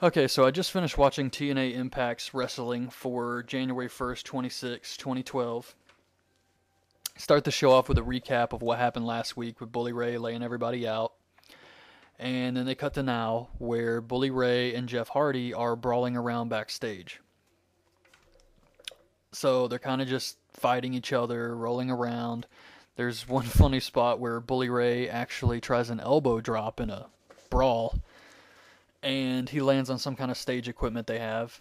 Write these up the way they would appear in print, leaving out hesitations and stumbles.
Okay, so I just finished watching TNA Impact's Wrestling for January 1st, 2012. Start the show off with a recap of what happened last week with Bully Ray laying everybody out. And then they cut to now, where Bully Ray and Jeff Hardy are brawling around backstage. So they're kind of just fighting each other, rolling around. There's one funny spot where Bully Ray actually tries an elbow drop in a brawl, and he lands on some kind of stage equipment they have.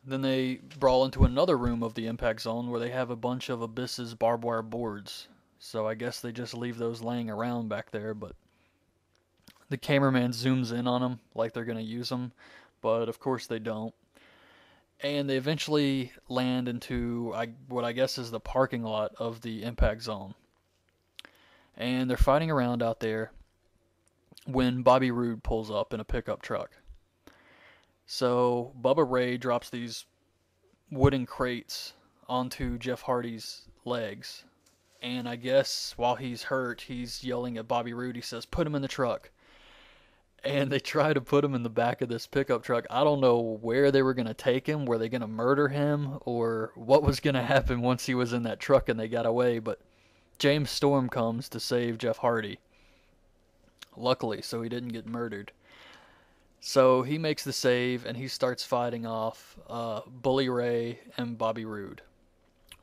Then they brawl into another room of the Impact Zone where they have a bunch of Abyss's barbed wire boards. So I guess they just leave those laying around back there, but the cameraman zooms in on them like they're going to use them, but of course they don't. And they eventually land into what I guess is the parking lot of the Impact Zone. And they're fighting around out there when Bobby Roode pulls up in a pickup truck. So Bubba Ray drops these wooden crates onto Jeff Hardy's legs. And I guess while he's hurt, he's yelling at Bobby Roode. He says, "Put him in the truck." And they try to put him in the back of this pickup truck. I don't know where they were going to take him. Were they going to murder him? Or what was going to happen once he was in that truck and they got away? But James Storm comes to save Jeff Hardy. Luckily, so he didn't get murdered. So he makes the save and he starts fighting off Bully Ray and Bobby Roode.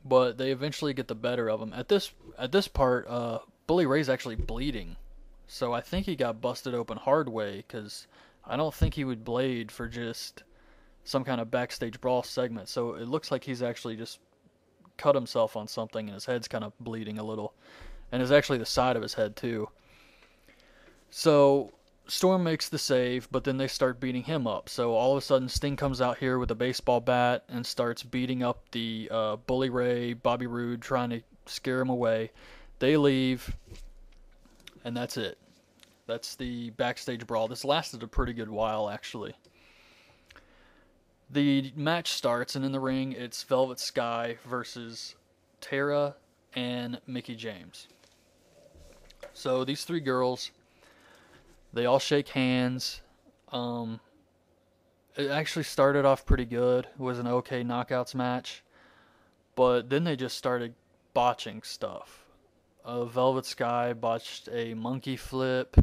But they eventually get the better of him. At this part, Bully Ray's actually bleeding. So I think he got busted open hard way, because I don't think he would blade for just some kind of backstage brawl segment. So it looks like he's actually just cut himself on something and his head's kind of bleeding a little. And it's actually the side of his head too. So Storm makes the save, but then they start beating him up. So all of a sudden Sting comes out here with a baseball bat and starts beating up the Bully Ray, Bobby Roode, trying to scare him away. They leave, and that's it. That's the backstage brawl. This lasted a pretty good while, actually. The match starts, and in the ring, it's Velvet Sky versus Tara and Mickie James. So these three girls, they all shake hands. It actually started off pretty good. It was an okay knockouts match. But then they just started botching stuff. Velvet Sky botched a monkey flip.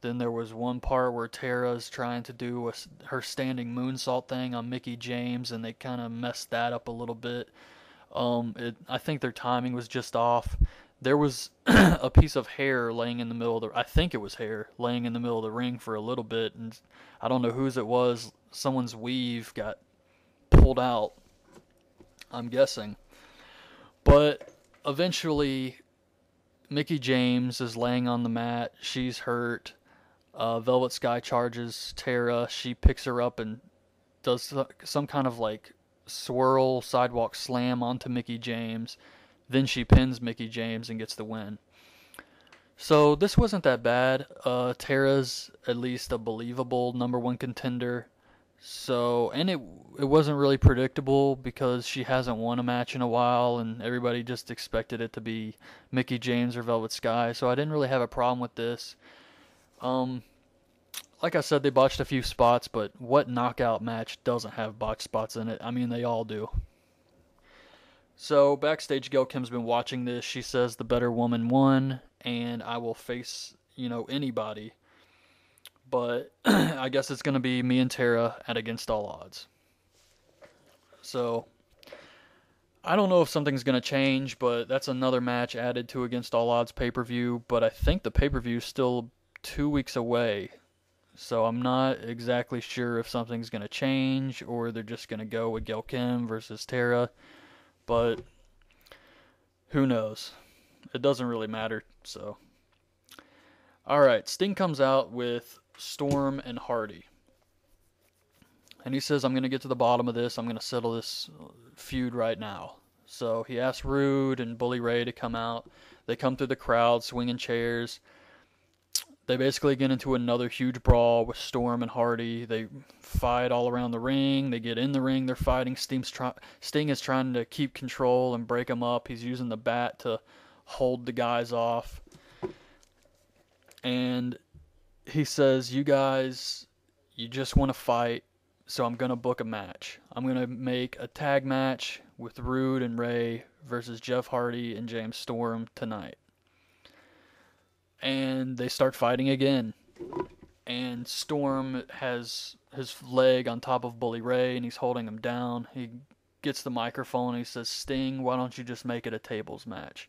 Then there was one part where Tara's trying to do her standing moonsault thing on Mickie James, and they kind of messed that up a little bit. I think their timing was just off. There was a piece of hair laying in the middle of I think it was hair laying in the middle of the ring for a little bit, and I don't know whose it was. Someone's weave got pulled out, I'm guessing. But eventually, Mickie James is laying on the mat. She's hurt. Velvet Sky charges Tara. She picks her up and does some kind of like swirl sidewalk slam onto Mickie James. Then she pins Mickie James and gets the win. So this wasn't that bad. Tara's at least a believable number one contender. So, and it wasn't really predictable because she hasn't won a match in a while, and everybody just expected it to be Mickie James or Velvet Sky. So I didn't really have a problem with this. Like I said, they botched a few spots, but what knockout match doesn't have botched spots in it? I mean, they all do. So backstage, Gail Kim's been watching this. She says the better woman won, and I will face, anybody. But I guess it's going to be me and Tara at Against All Odds. So I don't know if something's going to change, but that's another match added to Against All Odds pay-per-view. But I think the pay-per-view is still 2 weeks away. So I'm not exactly sure if something's going to change or they're just going to go with Gail Kim versus Tara. But who knows? It doesn't really matter. So, all right, Sting comes out with Storm and Hardy. And he says, "I'm going to get to the bottom of this. I'm going to settle this feud right now." So he asks Rude and Bully Ray to come out. They come through the crowd swinging chairs. They basically get into another huge brawl with Storm and Hardy. They fight all around the ring. They get in the ring. They're fighting. Sting is trying to keep control and break them up. He's using the bat to hold the guys off. And he says, you guys you just want to fight, so I'm going to book a match. I'm going to make a tag match with Rude and Ray versus Jeff Hardy and James Storm tonight. And they start fighting again. And Storm has his leg on top of Bully Ray, and he's holding him down. He gets the microphone and he says, Sting, why don't you just make it a tables match?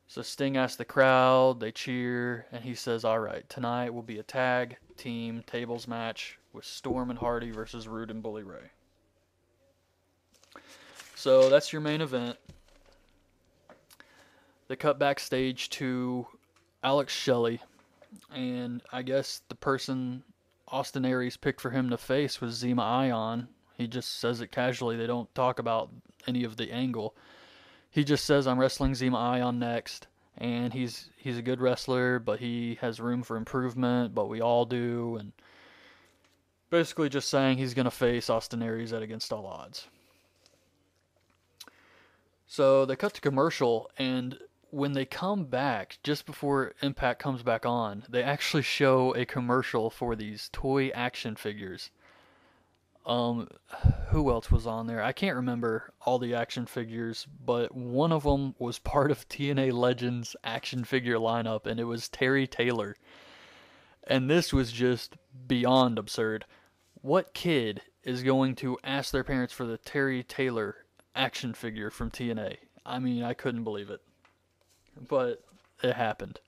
So Sting asks the crowd, they cheer, and he says, all right, tonight will be a tag team tables match with Storm and Hardy versus Rude and Bully Ray. So that's your main event. They cut backstage to Alex Shelley, and I guess the person Austin Aries picked for him to face was Zema Ion. He just says it casually. They don't talk about any of the angle. He just says, I'm wrestling Zema Ion next, and he's a good wrestler, but he has room for improvement, but we all do, and basically just saying he's going to face Austin Aries at Against All Odds. So they cut to commercial, and when they come back, just before Impact comes back on, they actually show a commercial for these toy action figures. Who else was on there? I can't remember all the action figures, but one of them was part of TNA Legends action figure lineup, and it was Terry Taylor. And this was just beyond absurd. What kid is going to ask their parents for the Terry Taylor action figure from TNA? I mean, I couldn't believe it. But it happened.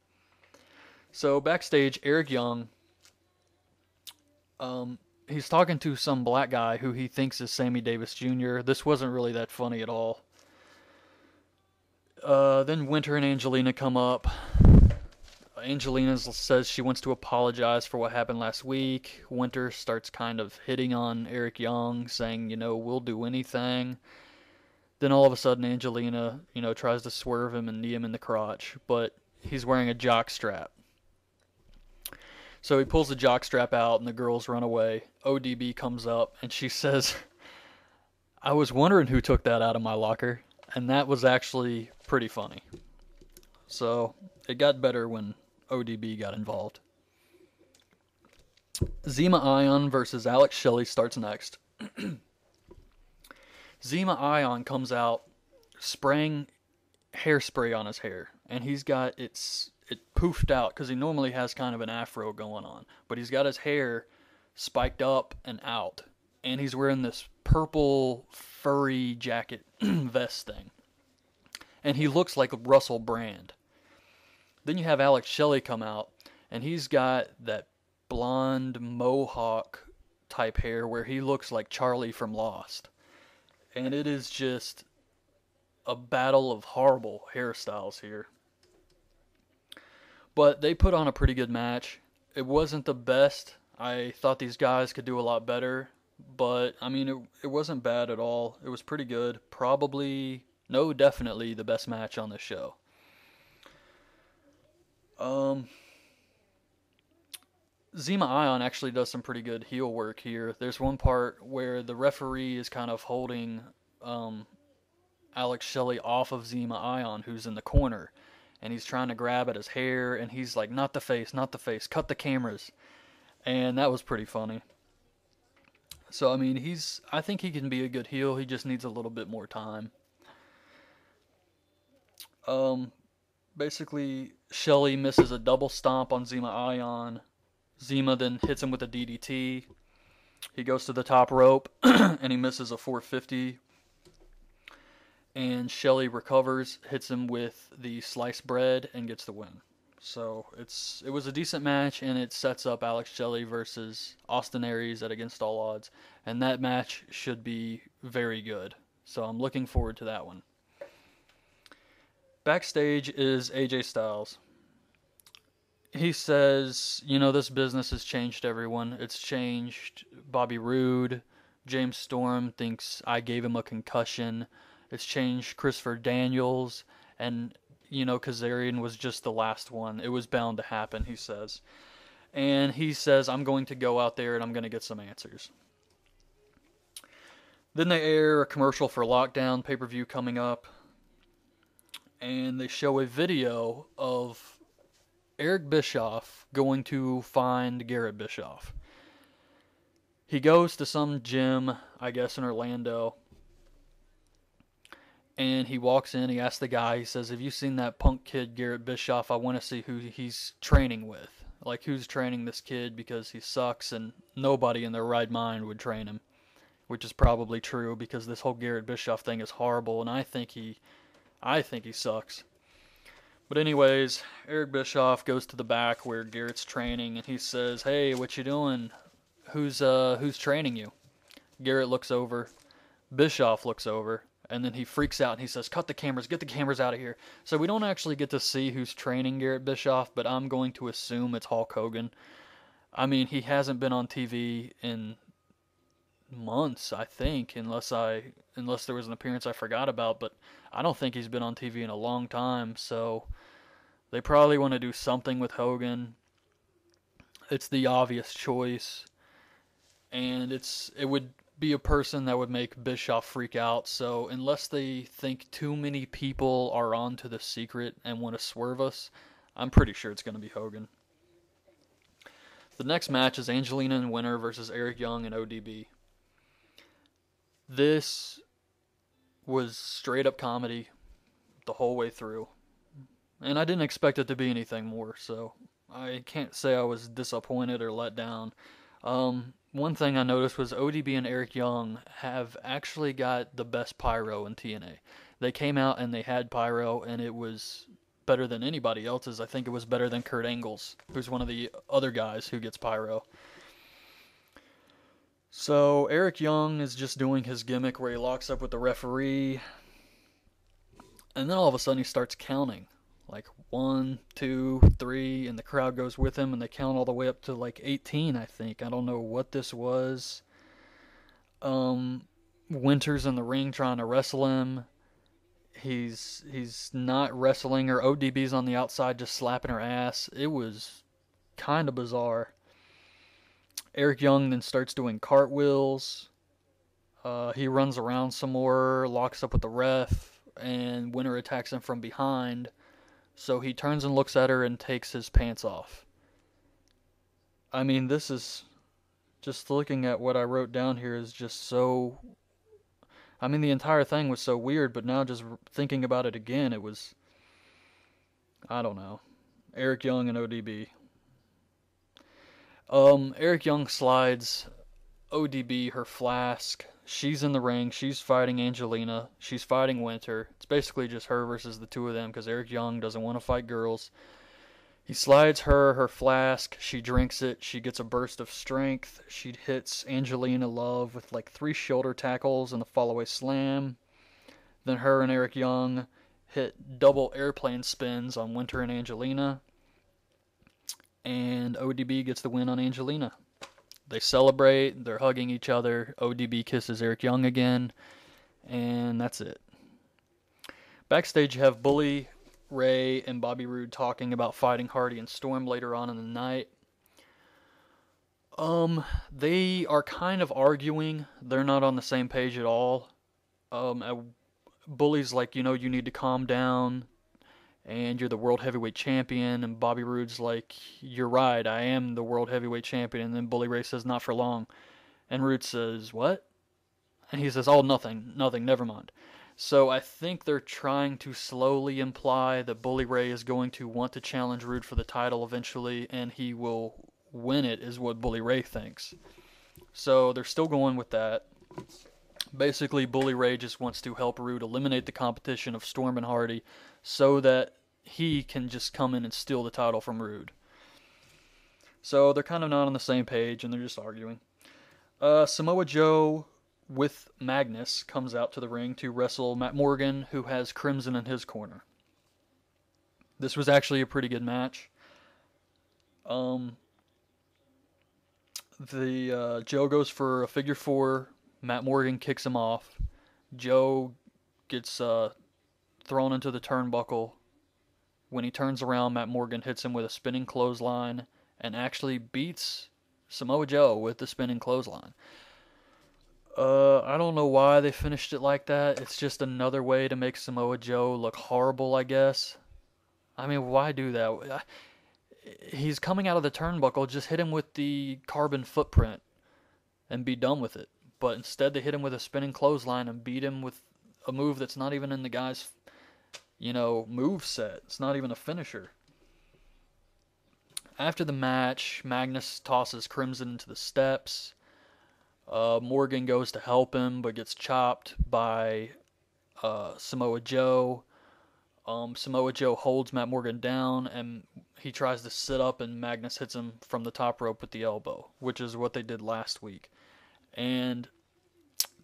So backstage, Eric Young, he's talking to some black guy who he thinks is Sammy Davis Jr. This wasn't really that funny at all. Then Winter and Angelina come up. Angelina says she wants to apologize for what happened last week. Winter starts kind of hitting on Eric Young, saying, we'll do anything. Then all of a sudden Angelina, tries to swerve him and knee him in the crotch, but he's wearing a jock strap. So he pulls the jock strap out and the girls run away. ODB comes up and she says, I was wondering who took that out of my locker. And that was actually pretty funny. So it got better when ODB got involved. Zema Ion versus Alex Shelley starts next. Zema Ion comes out spraying hairspray on his hair, and he's got it poofed out because he normally has kind of an afro going on, but he's got his hair spiked up and out, and he's wearing this purple furry jacket vest thing, and he looks like Russell Brand. Then you have Alex Shelley come out, and he's got that blonde mohawk type hair where he looks like Charlie from Lost. And it is just a battle of horrible hairstyles here. But they put on a pretty good match. It wasn't the best. I thought these guys could do a lot better. But, I mean, it wasn't bad at all. It was pretty good. Definitely the best match on the show. Zema Ion actually does some pretty good heel work here. There's one part where the referee is kind of holding Alex Shelley off of Zema Ion, who's in the corner, and he's trying to grab at his hair, and he's like, not the face, cut the cameras. And that was pretty funny. So, I mean, I think he can be a good heel. He just needs a little bit more time. Basically, Shelley misses a double stomp on Zema Ion. Zema then hits him with a DDT. He goes to the top rope, and he misses a 450. And Shelley recovers, hits him with the sliced bread, and gets the win. So it was a decent match, and it sets up Alex Shelley versus Austin Aries at Against All Odds. And that match should be very good. So I'm looking forward to that one. Backstage is AJ Styles. He says, this business has changed everyone. It's changed Bobby Roode. James Storm thinks I gave him a concussion. It's changed Christopher Daniels. And, Kazarian was just the last one. It was bound to happen, he says. And he says, I'm going to go out there and I'm going to get some answers. Then they air a commercial for Lockdown pay-per-view coming up. And they show a video of Eric Bischoff going to find Garrett Bischoff. He goes to some gym, I guess in Orlando, and he walks in. He asks the guy, he says, "Have you seen that punk kid Garrett Bischoff? I want to see who he's training with. Like, who's training this kid, because he sucks and nobody in their right mind would train him." Which is probably true, because this whole Garrett Bischoff thing is horrible, and I think he sucks. But anyways, Eric Bischoff goes to the back where Garrett's training, and he says, "Hey, what you doing? Who's training you?" Garrett looks over. Bischoff looks over, and then he freaks out and he says, "Cut the cameras, get the cameras out of here." So we don't actually get to see who's training Garrett Bischoff, but I'm going to assume it's Hulk Hogan. I mean, he hasn't been on TV in months, I think, unless there was an appearance I forgot about, but I don't think he's been on TV in a long time, so they probably want to do something with Hogan. It's the obvious choice, and it would be a person that would make Bischoff freak out, so unless they think too many people are onto the secret and want to swerve us, I'm pretty sure it's going to be Hogan. The next match is Angelina and Winter versus Eric Young and ODB. This was straight up comedy the whole way through. And I didn't expect it to be anything more, so I can't say I was disappointed or let down. One thing I noticed was ODB and Eric Young have actually got the best pyro in TNA. They came out and they had pyro, and it was better than anybody else's. I think it was better than Kurt Angle's, who's one of the other guys who gets pyro. So Eric Young is just doing his gimmick where he locks up with the referee, and then all of a sudden he starts counting. Like 1, 2, 3, and the crowd goes with him, and they count all the way up to like 18, I think. I don't know what this was. Winter's in the ring trying to wrestle him. He's not wrestling her. ODB's on the outside just slapping her ass. It was kind of bizarre. Eric Young then starts doing cartwheels. He runs around some more, locks up with the ref, and Winter attacks him from behind. So he turns and looks at her and takes his pants off. I mean, this is, just looking at what I wrote down here, is just so, I mean, the entire thing was so weird, but now just thinking about it again, it was, I don't know. Eric Young and ODB. Eric Young slides ODB her flask. She's in the ring. She's fighting Angelina. She's fighting Winter. It's basically just her versus the two of them, because Eric Young doesn't want to fight girls. He slides her flask. She drinks it. She gets a burst of strength. She hits Angelina Love with like 3 shoulder tackles and a fallaway slam. Then her and Eric Young hit double airplane spins on Winter and Angelina. And ODB gets the win on Angelina. They celebrate, they're hugging each other, ODB kisses Eric Young again, and that's it. Backstage you have Bully Ray and Bobby Roode talking about fighting Hardy and Storm later on in the night. They are kind of arguing. They're not on the same page at all. Bully's like, you need to calm down, and you're the World Heavyweight Champion, and Bobby Roode's like, you're right, I am the World Heavyweight Champion, and then Bully Ray says, not for long, and Roode says, what? And he says, oh, nothing, never mind. So I think they're trying to slowly imply that Bully Ray is going to want to challenge Roode for the title eventually, and he will win it, is what Bully Ray thinks. So they're still going with that. Basically, Bully Ray just wants to help Roode eliminate the competition of Storm and Hardy so that he can just come in and steal the title from Roode. So they're kind of not on the same page, and they're just arguing. Samoa Joe with Magnus comes out to the ring to wrestle Matt Morgan, who has Crimson in his corner. This was actually a pretty good match. Joe goes for a figure 4. Matt Morgan kicks him off. Joe gets thrown into the turnbuckle. When he turns around, Matt Morgan hits him with a spinning clothesline and actually beats Samoa Joe with the spinning clothesline. I don't know why they finished it like that. It's just another way to make Samoa Joe look horrible, I guess. I mean, why do that? He's coming out of the turnbuckle, just hit him with the carbon footprint. and be done with it. But instead, they hit him with a spinning clothesline and beat him with a move that's not even in the guy's, move set. It's not even a finisher. After the match, Magnus tosses Crimson into the steps. Morgan goes to help him, but gets chopped by Samoa Joe. Samoa Joe holds Matt Morgan down, and he tries to sit up, and Magnus hits him from the top rope with the elbow, which is what they did last week. And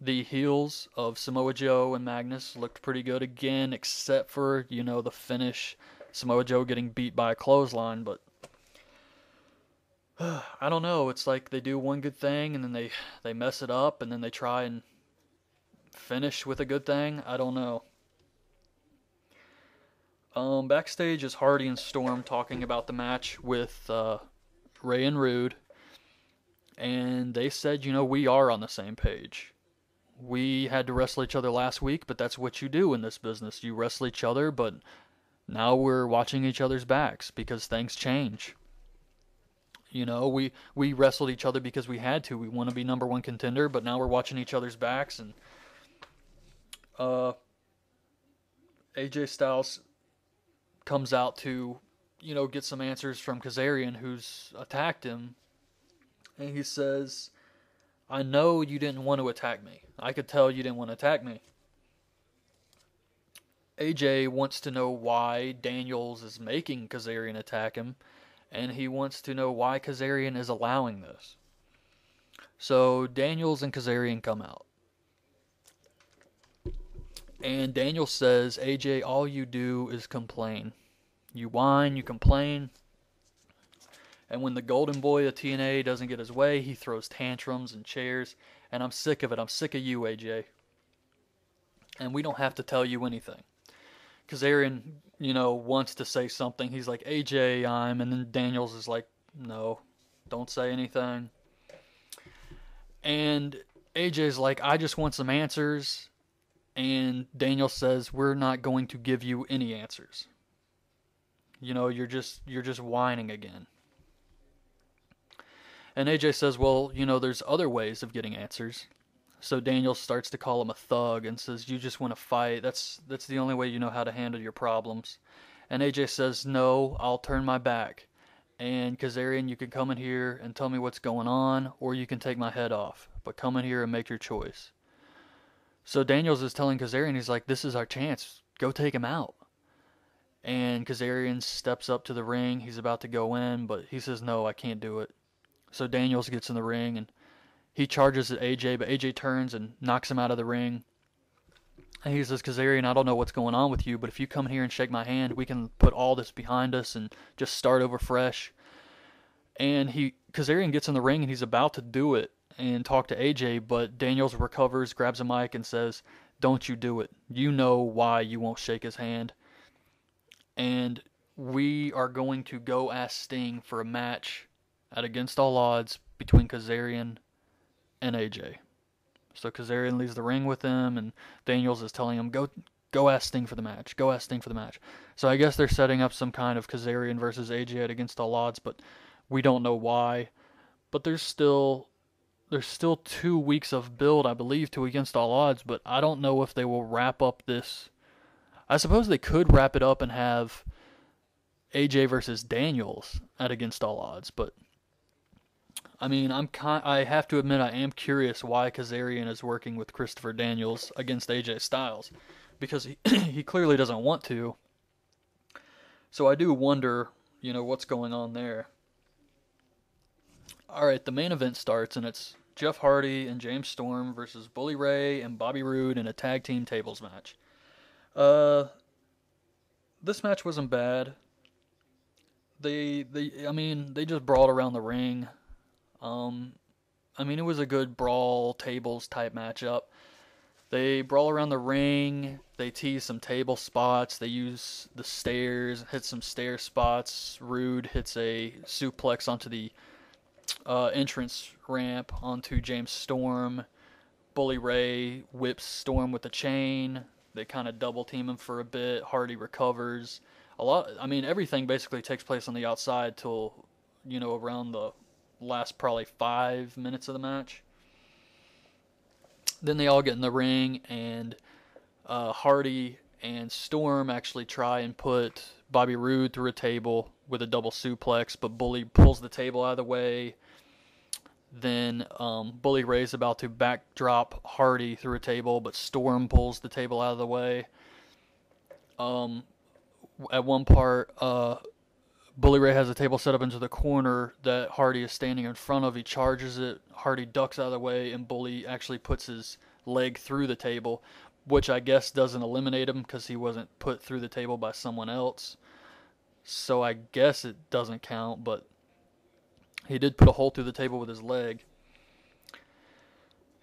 the heels of Samoa Joe and Magnus looked pretty good again, except for, the finish, Samoa Joe getting beat by a clothesline, but I don't know. It's like they do one good thing, and then they mess it up, and then they try and finish with a good thing. I don't know. Backstage is Hardy and Storm talking about the match with Ray and Rude, and they said, we are on the same page. We had to wrestle each other last week, but that's what you do in this business. You wrestle each other, but now we're watching each other's backs because things change. We wrestled each other because we had to. We want to be number one contender, but now we're watching each other's backs. And AJ Styles comes out to, get some answers from Kazarian, who's attacked him. And he says, I know you didn't want to attack me. I could tell you didn't want to attack me. AJ wants to know why Daniels is making Kazarian attack him. And he wants to know why Kazarian is allowing this. So Daniels and Kazarian come out. And Daniels says, AJ, all you do is complain. You whine, you complain. And when the golden boy of TNA doesn't get his way, he throws tantrums and chairs. And I'm sick of it. I'm sick of you, AJ. And we don't have to tell you anything. Kazarian, wants to say something. He's like, AJ, and then Daniels is like, no, don't say anything. And AJ's like, I just want some answers. And Daniels says, we're not going to give you any answers. You're just whining again. And AJ says, well, there's other ways of getting answers. So Daniel starts to call him a thug and says, you just want to fight. That's the only way you know how to handle your problems. And AJ says, no, I'll turn my back. And Kazarian, you can come in here and tell me what's going on, or you can take my head off. But come in here and make your choice. So Daniels is telling Kazarian, he's like, this is our chance. Go take him out. And Kazarian steps up to the ring. He's about to go in, but he says, no, I can't do it. So Daniels gets in the ring, and he charges at AJ, but AJ turns and knocks him out of the ring. And he says, Kazarian, I don't know what's going on with you, but if you come here and shake my hand, we can put all this behind us and just start over fresh. And Kazarian gets in the ring, and he's about to do it and talk to AJ, but Daniels recovers, grabs a mic, and says, don't you do it. You know why you won't shake his hand. And we are going to go ask Sting for a match at Against All Odds between Kazarian and AJ. So Kazarian leaves the ring with him, and Daniels is telling him, go ask Sting for the match. Go ask Sting for the match. So I guess they're setting up some kind of Kazarian versus AJ at Against All Odds, but we don't know why. But there's still 2 weeks of build, I believe, to Against All Odds, but I don't know if they will wrap up this. I suppose they could wrap it up and have AJ versus Daniels at Against All Odds, but I mean, I have to admit I am curious why Kazarian is working with Christopher Daniels against AJ Styles, because he clearly doesn't want to. So I do wonder, what's going on there. All right, the main event starts, and it's Jeff Hardy and James Storm versus Bully Ray and Bobby Roode in a tag team tables match. This match wasn't bad. They just brawled around the ring. It was a good brawl tables type matchup. They brawl around the ring. They tease some table spots. They use the stairs, hit some stair spots. Rude hits a suplex onto the entrance ramp onto James Storm. Bully Ray whips Storm with a chain. They kind of double team him for a bit. Hardy recovers. Everything basically takes place on the outside till, around the last probably 5 minutes of the match. Then they all get in the ring, and Hardy and Storm actually try and put Bobby Roode through a table with a double suplex, but Bully pulls the table out of the way. Then Bully Ray's about to backdrop Hardy through a table, but Storm pulls the table out of the way. At one part, Bully Ray has a table set up into the corner that Hardy is standing in front of. He charges it. Hardy ducks out of the way, and Bully actually puts his leg through the table, which I guess doesn't eliminate him because he wasn't put through the table by someone else. So I guess it doesn't count, but he did put a hole through the table with his leg.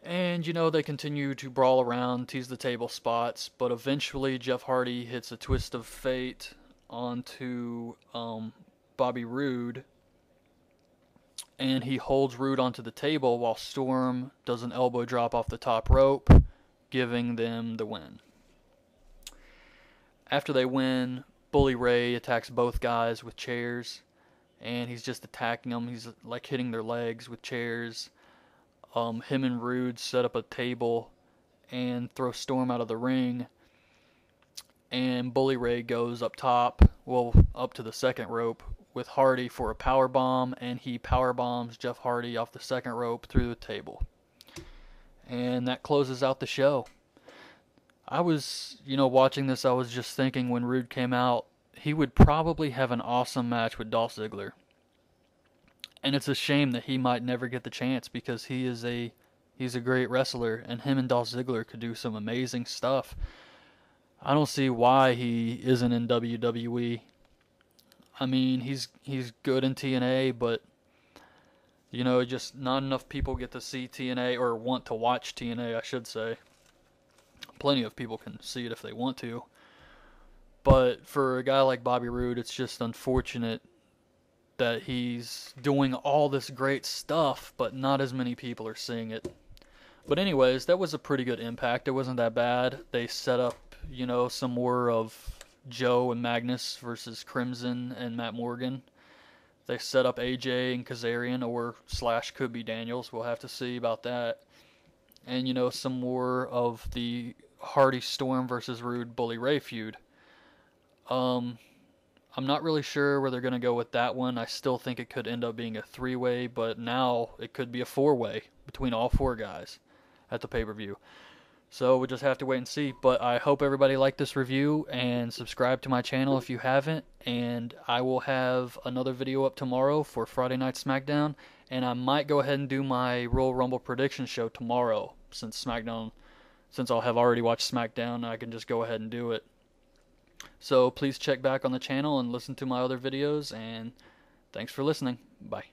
And, they continue to brawl around, tease the table spots, but eventually Jeff Hardy hits a twist of fate onto Bobby Roode, and he holds Roode onto the table while Storm does an elbow drop off the top rope, giving them the win. After they win, Bully Ray attacks both guys with chairs, and he's just attacking them. He's like hitting their legs with chairs. Him and Roode set up a table and throw Storm out of the ring, and Bully Ray goes up top, up to the second rope with Hardy for a power bomb, and he power bombs Jeff Hardy off the second rope through the table. And that closes out the show. I was, watching this, I was just thinking when Roode came out, he would probably have an awesome match with Dolph Ziggler. And it's a shame that he might never get the chance because he's a great wrestler, and him and Dolph Ziggler could do some amazing stuff. I don't see why he isn't in WWE. I mean, he's good in TNA, but just not enough people get to see TNA or want to watch TNA, I should say. Plenty of people can see it if they want to. But for a guy like Bobby Roode, it's just unfortunate that he's doing all this great stuff, but not as many people are seeing it. But anyways, that was a pretty good Impact. It wasn't that bad. They set up, some more of Joe and Magnus versus Crimson and Matt Morgan. They set up AJ and Kazarian, or / could be Daniels. We'll have to see about that. And, some more of the Hardy Storm versus Roode Bully Ray feud. I'm not really sure where they're going to go with that one. I still think it could end up being a 3-way, but now it could be a 4-way between all 4 guys at the pay-per-view. So we'll just have to wait and see. But I hope everybody liked this review, and subscribe to my channel if you haven't. And I will have another video up tomorrow for Friday Night SmackDown. And I might go ahead and do my Royal Rumble prediction show tomorrow, since I'll have already watched SmackDown, I can just go ahead and do it. So please check back on the channel and listen to my other videos, and thanks for listening. Bye.